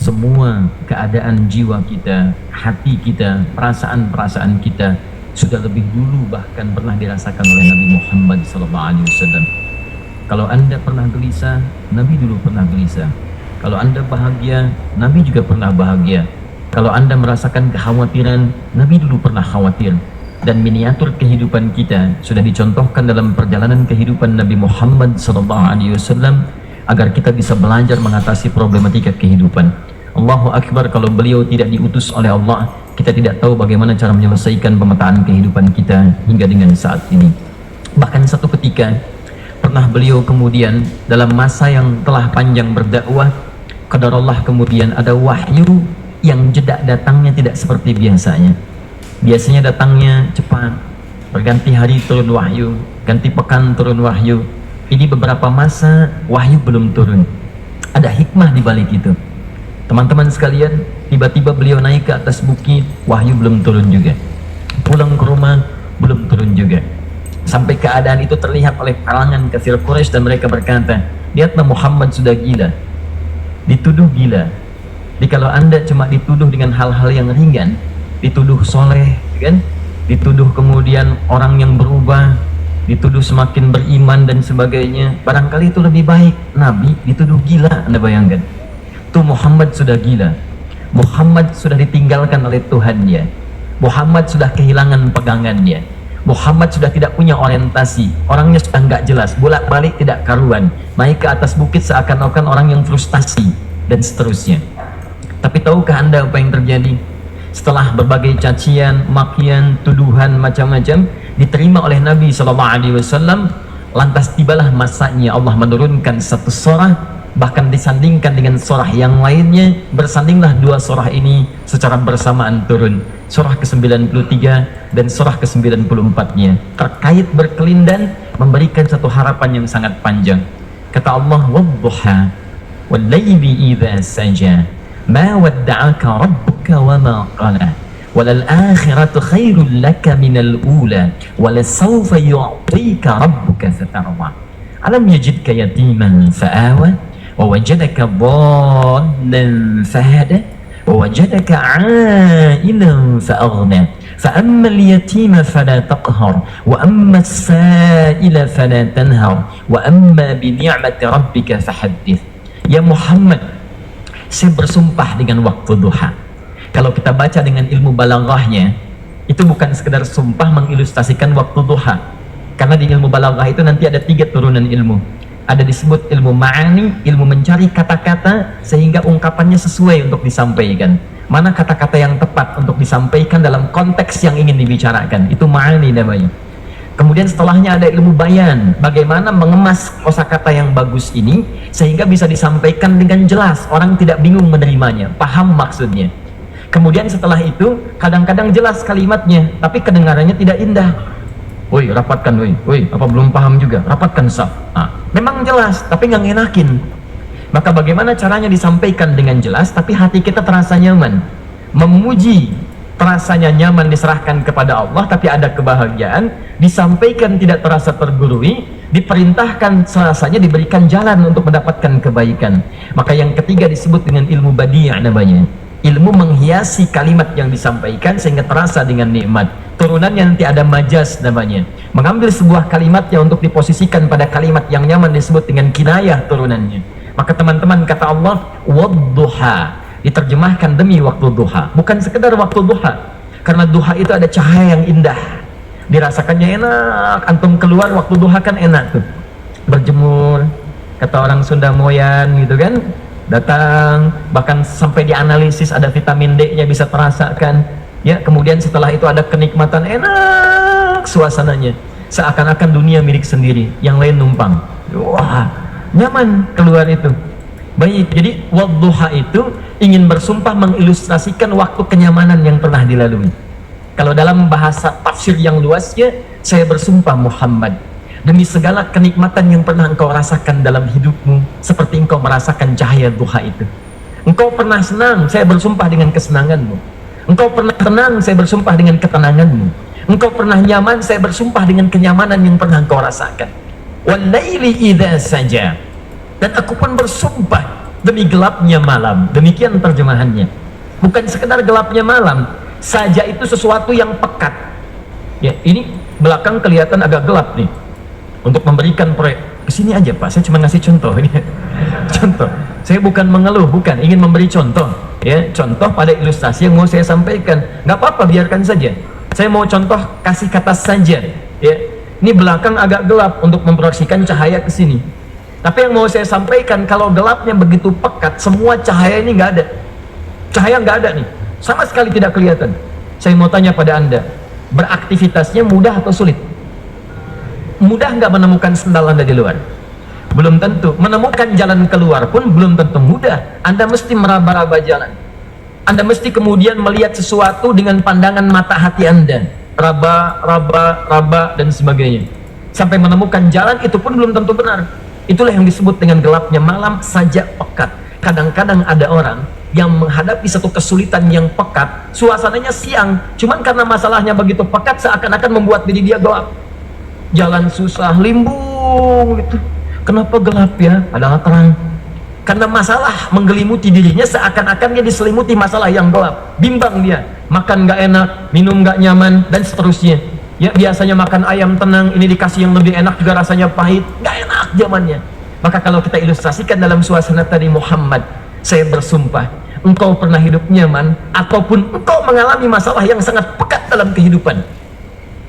semua keadaan jiwa kita, hati kita, perasaan-perasaan kita sudah lebih dulu bahkan pernah dirasakan oleh Nabi Muhammad SAW. Kalau Anda pernah gelisah, Nabi dulu pernah gelisah. Kalau Anda bahagia, Nabi juga pernah bahagia. Kalau Anda merasakan kekhawatiran, Nabi dulu pernah khawatir. Dan miniatur kehidupan kita sudah dicontohkan dalam perjalanan kehidupan Nabi Muhammad SAW agar kita bisa belajar mengatasi problematika kehidupan. Allahu Akbar, kalau beliau tidak diutus oleh Allah, kita tidak tahu bagaimana cara menyelesaikan pemetaan kehidupan kita hingga dengan saat ini. Bahkan satu ketika pernah beliau kemudian dalam masa yang telah panjang berdakwah, qadarullah kemudian ada wahyu yang jeda datangnya tidak seperti biasanya. Biasanya datangnya cepat, berganti hari turun wahyu, ganti pekan turun wahyu. Ini beberapa masa wahyu belum turun. Ada hikmah di balik itu. Teman-teman sekalian, tiba-tiba beliau naik ke atas bukit, wahyu belum turun juga. Pulang ke rumah, belum turun juga. Sampai keadaan itu terlihat oleh kalangan kafir Quraisy dan mereka berkata, lihatlah Muhammad sudah gila, dituduh gila. Jadi kalau Anda cuma dituduh dengan hal-hal yang ringan, dituduh soleh, kan? Dituduh kemudian orang yang berubah, dituduh semakin beriman dan sebagainya, barangkali itu lebih baik. Nabi dituduh gila, Anda bayangkan. Tuh Muhammad sudah gila, Muhammad sudah ditinggalkan oleh Tuhannya, Muhammad sudah kehilangan pegangannya, Muhammad sudah tidak punya orientasi, orangnya sudah nggak jelas, bolak-balik tidak karuan, naik ke atas bukit seakan-akan orang yang frustasi dan seterusnya. Tapi tahukah Anda apa yang terjadi? Setelah berbagai cacian, makian, tuduhan macam-macam diterima oleh Nabi SAW, lantas tibalah masanya Allah menurunkan satu surah, bahkan disandingkan dengan surah yang lainnya. Bersandinglah dua surah ini secara bersamaan turun, surah ke-93 dan surah ke-94-nya, terkait berkelindan, memberikan satu harapan yang sangat panjang. Kata Allah, wadduha wal-laili idza saja ma wadda'aka rabbuka wa ma qala walal akhiratu khairul laka minal ula walasawfa yu'tika rabbuka fatarda alam yajidka yatiman fa'awa wa wajadaka dhallan fahada wa wajadaka 'ailan fa'aghna fa ammal yatima fala taqhar wa ammas sa'ila fala tanhar wa amma bi ni'mati rabbika fahaddits. Ya Muhammad, saya bersumpah dengan waktu duha. Kalau kita baca dengan ilmu balaghahnya, itu bukan sekedar sumpah mengilustrasikan waktu duha, karena di ilmu balaghah itu nanti ada 3 turunan ilmu. Ada disebut ilmu ma'ani, ilmu mencari kata-kata sehingga ungkapannya sesuai untuk disampaikan. Mana kata-kata yang tepat untuk disampaikan dalam konteks yang ingin dibicarakan, itu ma'ani namanya. Kemudian setelahnya ada ilmu bayan, bagaimana mengemas kosakata yang bagus ini sehingga bisa disampaikan dengan jelas, orang tidak bingung menerimanya, paham maksudnya. Kemudian setelah itu kadang-kadang jelas kalimatnya, tapi kedengarannya tidak indah. Woi, rapatkan, woi, apa belum paham juga? Rapatkan saf. Nah, memang jelas, tapi nggak ngenakin. Maka bagaimana caranya disampaikan dengan jelas, tapi hati kita terasa nyaman, memuji. Terasanya nyaman diserahkan kepada Allah, tapi ada kebahagiaan, disampaikan tidak terasa tergurui, diperintahkan serasanya diberikan jalan untuk mendapatkan kebaikan. Maka yang ketiga disebut dengan ilmu badi' namanya, ilmu menghiasi kalimat yang disampaikan sehingga terasa dengan nikmat. Turunannya nanti ada majaz namanya, mengambil sebuah kalimatnya untuk diposisikan pada kalimat yang nyaman disebut dengan kinayah turunannya. Maka teman-teman, kata Allah wadduha, diterjemahkan demi waktu duha, bukan sekedar waktu duha, karena duha itu ada cahaya yang indah, dirasakannya enak. Antum keluar waktu duha kan enak tuh, berjemur, kata orang Sunda moyan gitu kan, datang, bahkan sampai dianalisis ada vitamin D-nya bisa terasakan ya. Kemudian setelah itu ada kenikmatan, enak suasananya, seakan-akan dunia milik sendiri, yang lain numpang. Wah, nyaman keluar itu. Baik, jadi wadduha itu ingin bersumpah mengilustrasikan waktu kenyamanan yang pernah dilalui. Kalau dalam bahasa tafsir yang luasnya, saya bersumpah Muhammad, demi segala kenikmatan yang pernah engkau rasakan dalam hidupmu, seperti engkau merasakan cahaya duha itu. Engkau pernah senang, saya bersumpah dengan kesenanganmu. Engkau pernah tenang, saya bersumpah dengan ketenanganmu. Engkau pernah nyaman, saya bersumpah dengan kenyamanan yang pernah engkau rasakan. Wal laili idza saja, dan aku pun bersumpah demi gelapnya malam. Demikian terjemahannya. Bukan sekedar gelapnya malam saja, itu sesuatu yang pekat. Ya, ini belakang kelihatan agak gelap nih. Untuk memberikan proyek, kesini aja Pak, saya cuma ngasih contoh ini. Contoh, saya bukan mengeluh, bukan, ingin memberi contoh. Ya, contoh pada ilustrasi yang mau saya sampaikan. Nggak apa-apa, biarkan saja. Saya mau contoh, kasih kata saja. Ya, ini belakang agak gelap untuk memproyeksikan cahaya ke sini. Tapi yang mau saya sampaikan, kalau gelapnya begitu pekat, semua cahaya ini nggak ada. Cahaya nggak ada nih, sama sekali tidak kelihatan. Saya mau tanya pada Anda, beraktivitasnya mudah atau sulit? Mudah nggak menemukan sendal Anda di luar? Belum tentu. Menemukan jalan keluar pun belum tentu mudah. Anda mesti meraba-raba jalan. Anda mesti kemudian melihat sesuatu dengan pandangan mata hati Anda, raba, dan sebagainya, sampai menemukan jalan. Itu pun belum tentu benar. Itulah yang disebut dengan gelapnya malam saja pekat. Kadang-kadang ada orang yang menghadapi satu kesulitan yang pekat, suasananya siang, cuman karena masalahnya begitu pekat, seakan-akan membuat diri dia gelap. Jalan susah, limbung gitu. Kenapa gelap ya? Padahal terang. Karena masalah menggelimuti dirinya, seakan-akan dia diselimuti masalah yang gelap. Bimbang dia, makan nggak enak, minum nggak nyaman, dan seterusnya. Ya, biasanya makan ayam tenang, ini dikasih yang lebih enak juga rasanya pahit, nggak enak zamannya. Maka kalau kita ilustrasikan dalam suasana tadi, Muhammad, saya bersumpah, engkau pernah hidup nyaman, ataupun engkau mengalami masalah yang sangat pekat dalam kehidupan.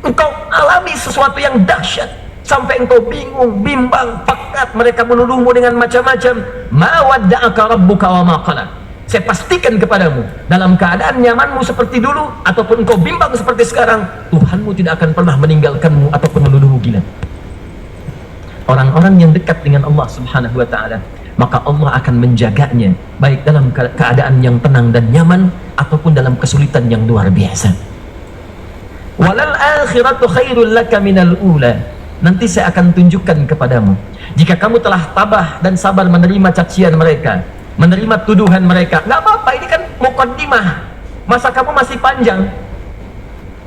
Engkau alami sesuatu yang dahsyat, sampai engkau bingung, bimbang, pekat, mereka menuduhmu dengan macam-macam. Ma wadda'aka rabbuka wa ma qala. Saya pastikan kepadamu, dalam keadaan nyamanmu seperti dulu, ataupun engkau bimbang seperti sekarang, Tuhanmu tidak akan pernah meninggalkanmu ataupun menuduhmu gila. Orang-orang yang dekat dengan Allah Subhanahu wa ta'ala, maka Allah akan menjaganya, baik dalam keadaan yang tenang dan nyaman, ataupun dalam kesulitan yang luar biasa. Walal akhiratu khairul laka minal ula. Nanti saya akan tunjukkan kepadamu, jika kamu telah tabah dan sabar menerima cacian mereka, menerima tuduhan mereka, nggak apa-apa, ini kan muqaddimah. Masa kamu masih panjang,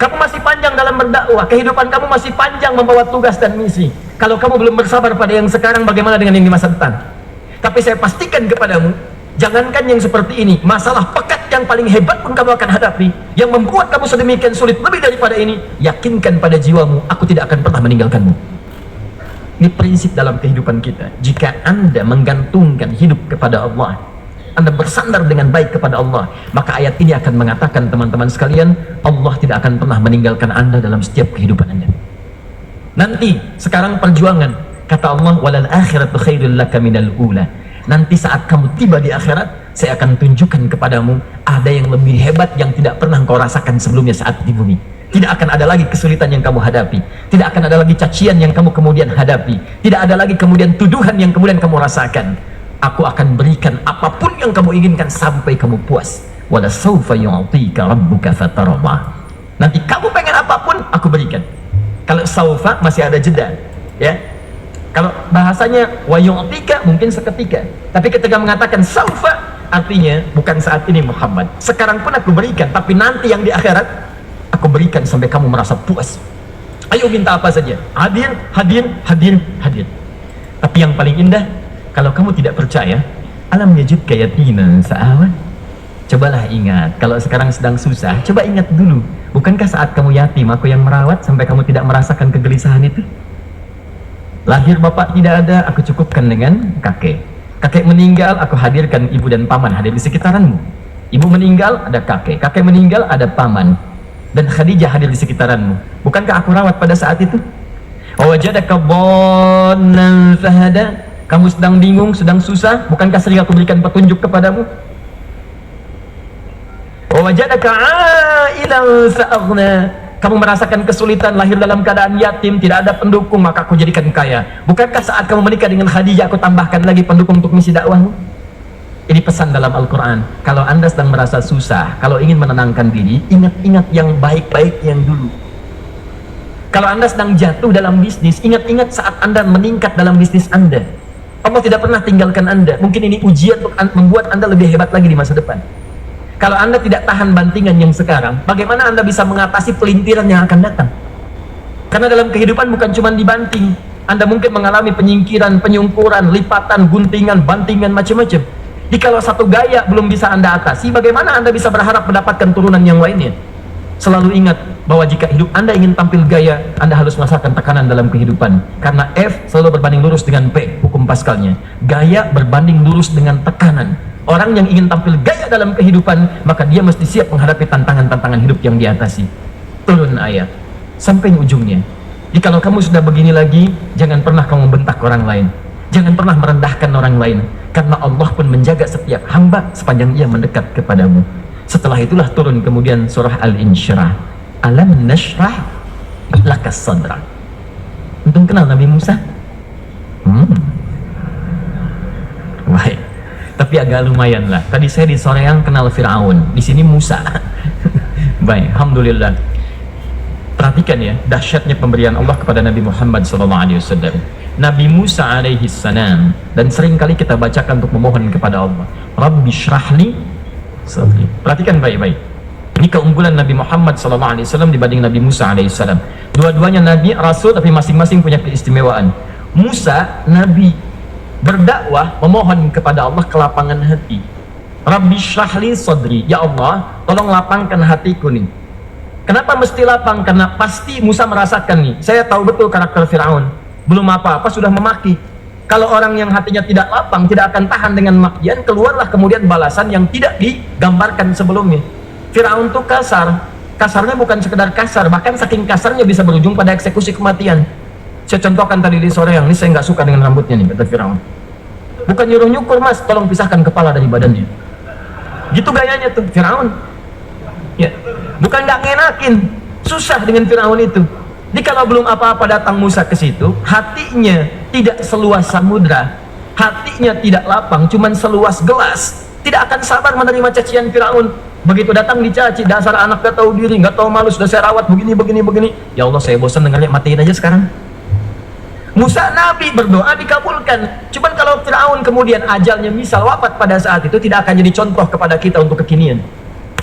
kamu masih panjang dalam berdakwah, kehidupan kamu masih panjang membawa tugas dan misi. Kalau kamu belum bersabar pada yang sekarang, bagaimana dengan yang di masa depan? Tapi saya pastikan kepadamu, jangankan yang seperti ini, masalah pekat yang paling hebat pun kamu akan hadapi, yang membuat kamu sedemikian sulit lebih daripada ini, yakinkan pada jiwamu, aku tidak akan pernah meninggalkanmu. Ini prinsip dalam kehidupan kita. Jika Anda menggantungkan hidup kepada Allah, Anda bersandar dengan baik kepada Allah, maka ayat ini akan mengatakan, teman-teman sekalian, Allah tidak akan pernah meninggalkan Anda dalam setiap kehidupan Anda. Nanti, sekarang perjuangan, kata Allah, walal akhiratu khairul laka minal ula. Nanti saat kamu tiba di akhirat, saya akan tunjukkan kepadamu ada yang lebih hebat yang tidak pernah engkau rasakan sebelumnya saat di bumi. Tidak akan ada lagi kesulitan yang kamu hadapi, tidak akan ada lagi cacian yang kamu kemudian hadapi, tidak ada lagi kemudian tuduhan yang kemudian kamu rasakan. Aku akan berikan apapun yang kamu inginkan sampai kamu puas. Wala sawfa yu'tika rabbuka fatarda. Nanti kamu pengen apapun, aku berikan. Kalau saufa masih ada jeda, ya. Kalau bahasanya wa yu'tika mungkin seketika, tapi ketika mengatakan saufa, artinya bukan saat ini Muhammad, sekarang pun aku berikan, tapi nanti yang di akhirat aku berikan sampai kamu merasa puas. Ayo minta apa saja, hadir, hadir, hadir, hadir. Tapi yang paling indah, kalau kamu tidak percaya, alam yajidka yatiman fa'awa. Cobalah ingat, kalau sekarang sedang susah, coba ingat dulu, bukankah saat kamu yatim aku yang merawat sampai kamu tidak merasakan kegelisahan itu? Lahir bapak tidak ada, aku cukupkan dengan kakek. Kakek meninggal, aku hadirkan ibu dan paman hadir di sekitaranmu. Ibu meninggal, ada kakek. Kakek meninggal, ada paman. Dan Khadijah hadir di sekitaranmu. Bukankah aku rawat pada saat itu? Wajadaka dhallan fahada. Kamu sedang bingung, sedang susah, bukankah sering aku berikan petunjuk kepadamu? Wajadaka ailan fa'aghna. Kamu merasakan kesulitan, lahir dalam keadaan yatim, tidak ada pendukung, maka aku jadikan kaya. Bukankah saat kamu menikah dengan Khadijah, aku tambahkan lagi pendukung untuk misi dakwahmu? Ini pesan dalam Al-Quran. Kalau Anda sedang merasa susah, kalau ingin menenangkan diri, ingat-ingat yang baik-baik yang dulu. Kalau Anda sedang jatuh dalam bisnis, ingat-ingat saat Anda meningkat dalam bisnis Anda. Allah tidak pernah tinggalkan Anda. Mungkin ini ujian untuk membuat Anda lebih hebat lagi di masa depan. Kalau Anda tidak tahan bantingan yang sekarang, bagaimana Anda bisa mengatasi pelintiran yang akan datang? Karena dalam kehidupan bukan cuma dibanting. Anda mungkin mengalami penyingkiran, penyungkuran, lipatan, guntingan, bantingan, macam-macam. Jikalau satu gaya belum bisa Anda atasi, bagaimana Anda bisa berharap mendapatkan turunan yang lainnya? Selalu ingat bahwa jika hidup Anda ingin tampil gaya, Anda harus merasakan tekanan dalam kehidupan. Karena F selalu berbanding lurus dengan P, hukum Pascalnya. Gaya berbanding lurus dengan tekanan. Orang yang ingin tampil gaya dalam kehidupan, maka dia mesti siap menghadapi tantangan-tantangan hidup yang diatasi. Turun ayat sampai ujungnya. Jikalau kamu sudah begini lagi, jangan pernah kamu bentak orang lain. Jangan pernah merendahkan orang lain, karena Allah pun menjaga setiap hamba sepanjang ia mendekat kepadamu. Setelah itulah turun kemudian surah Al-Insyirah. Alam nashrah laka sadrak. Untung kenal Nabi Musa? Baik. Tapi agak lumayan lah. Tadi saya di Soreang kenal Fir'aun, di sini Musa. Baik, alhamdulillah. Perhatikan ya, dahsyatnya pemberian Allah kepada Nabi Muhammad SAW. Nabi Musa alaihi salam, dan seringkali kita bacakan untuk memohon kepada Allah, Rabbi syrahli sadri. Perhatikan baik-baik. Ini keunggulan Nabi Muhammad SAW dibanding Nabi Musa alaihissalam. Dua-duanya Nabi, Rasul, tapi masing-masing punya keistimewaan. Musa, Nabi, berdakwah, memohon kepada Allah kelapangan hati. Rabbi syrahli sadri. Ya Allah, tolong lapangkan hatiku nih. Kenapa mesti lapang? Karena pasti Musa merasakan nih, saya tahu betul karakter Fir'aun. Belum apa-apa sudah memaki. Kalau orang yang hatinya tidak lapang, tidak akan tahan dengan makian, keluarlah kemudian balasan yang tidak digambarkan sebelumnya. Fir'aun itu kasar. Kasarnya bukan sekedar kasar, bahkan saking kasarnya bisa berujung pada eksekusi kematian. Saya contohkan tadi di sore yang ini, saya nggak suka dengan rambutnya nih, kata Fir'aun. Bukan nyuruh nyukur, mas, tolong pisahkan kepala dari badannya. Gitu gayanya tuh Fir'aun. Ya, bukan nggak ngenakin, susah dengan Fir'aun itu. Jadi kalau belum apa-apa datang Musa ke situ, hatinya tidak seluas samudra, hatinya tidak lapang, cuman seluas gelas, tidak akan sabar menerima cacian Fir'aun. Begitu datang dicaci, dasar anak gak tahu diri, gak tahu malu, sudah saya rawat begini. Ya Allah, saya bosan dengarnya, matiin aja sekarang. Musa Nabi berdoa dikabulkan. Cuman kalau Fir'aun kemudian ajalnya misal wafat pada saat itu, tidak akan jadi contoh kepada kita untuk kekinian.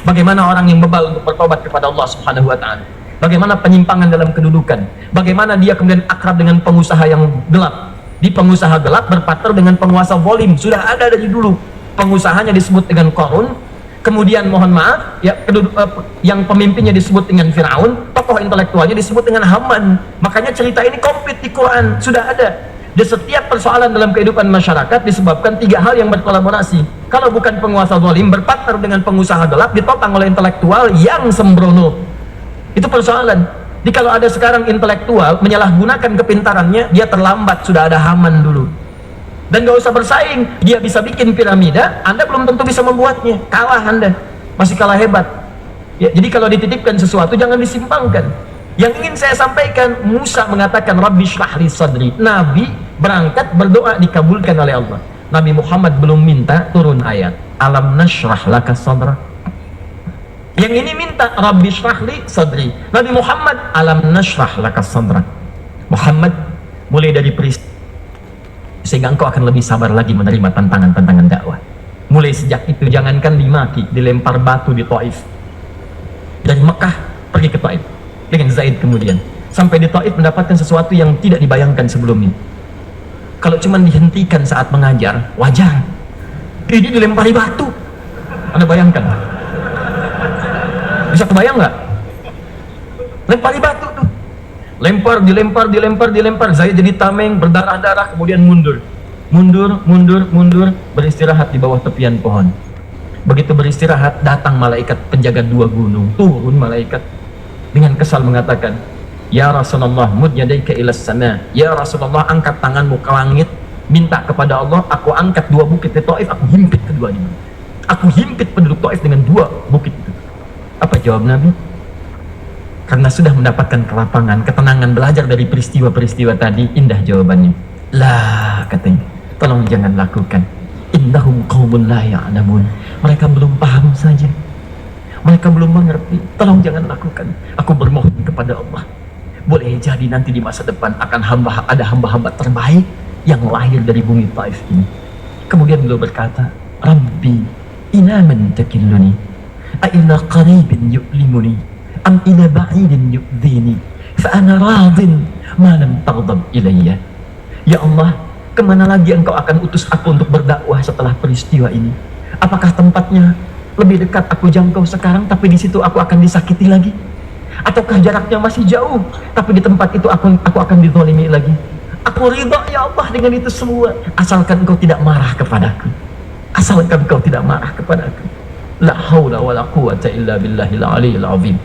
Bagaimana orang yang bebal untuk bertobat kepada Allah Subhanahu wa ta'ala. Bagaimana penyimpangan dalam kedudukan. Bagaimana dia kemudian akrab dengan pengusaha yang gelap. Di pengusaha gelap berpartner dengan penguasa zalim. Sudah ada dari dulu. Pengusahanya disebut dengan Qarun. Kemudian mohon maaf, ya, yang pemimpinnya disebut dengan Fir'aun. Tokoh intelektualnya disebut dengan Haman. Makanya cerita ini komplit di Quran. Sudah ada. Di setiap persoalan dalam kehidupan masyarakat disebabkan tiga hal yang berkolaborasi. Kalau bukan penguasa zalim, berpartner dengan pengusaha gelap, ditopang oleh intelektual yang sembrono. Itu persoalan. Jadi kalau ada sekarang intelektual menyalahgunakan kepintarannya, dia terlambat, sudah ada Haman dulu. Dan gak usah bersaing, dia bisa bikin piramida, Anda belum tentu bisa membuatnya. Kalah Anda, masih kalah hebat. Ya, jadi kalau dititipkan sesuatu jangan disimpangkan. Yang ingin saya sampaikan, Musa mengatakan Rabbi syrahli sadri. Nabi berangkat berdoa dikabulkan oleh Allah. Nabi Muhammad belum minta, turun ayat Alam nashrah laka sadra. Yang ini minta Rabbi syrahli sadri. Nabi Muhammad alam nashrah laka sadra. Muhammad, mulai dari peristiwa sehingga engkau akan lebih sabar lagi menerima tantangan-tantangan dakwah. Mulai sejak itu jangankan dimaki, dilempar batu di Taif. Dari Mekah pergi ke Taif dengan Zaid, kemudian sampai di Taif mendapatkan sesuatu yang tidak dibayangkan sebelumnya. Kalau cuma dihentikan saat mengajar, wajar. Ini dilempari batu. Anda bayangkan? Bisa kebayang nggak? Lempari batu tuh. Dilempar. Zaid jadi tameng, berdarah-darah, kemudian mundur, beristirahat di bawah tepian pohon. Begitu beristirahat, datang malaikat penjaga dua gunung. Turun malaikat dengan kesal mengatakan, Ya Rasulullah, mud yadaika ilas sama. Ya Rasulullah, angkat tanganmu ke langit, minta kepada Allah, aku angkat dua bukit di Taif, aku himpit keduanya. Aku himpit penduduk Taif dengan dua bukit itu. Apa jawab Nabi? Karena sudah mendapatkan kelapangan, ketenangan, belajar dari peristiwa-peristiwa tadi, indah jawabannya. Lah, katanya, tolong jangan lakukan. Innahum qaumun la ya'lamun. Mereka belum paham saja. Mereka belum mengerti. Tolong jangan lakukan. Aku bermohon kepada Allah. Boleh jadi nanti di masa depan akan ada hamba-hamba terbaik yang lahir dari bumi Taif ini. Kemudian beliau berkata, Rabbi, ila man takilluni, a ila qaribin yu'limuni, am ila ba'idin yu'dhini, fa ana radin ma lam taghdab ilayya. Ya Allah, Kemana lagi engkau akan utus aku untuk berdakwah setelah peristiwa ini? Apakah tempatnya lebih dekat aku jangkau sekarang, tapi di situ aku akan disakiti lagi? Ataukah jaraknya masih jauh, tapi di tempat itu aku akan dizalimi lagi? Aku ridha ya Allah dengan itu semua, asalkan engkau tidak marah kepadaku, asalkan engkau tidak marah kepadaku. La haula wala quwata illa billahil aliyil azim.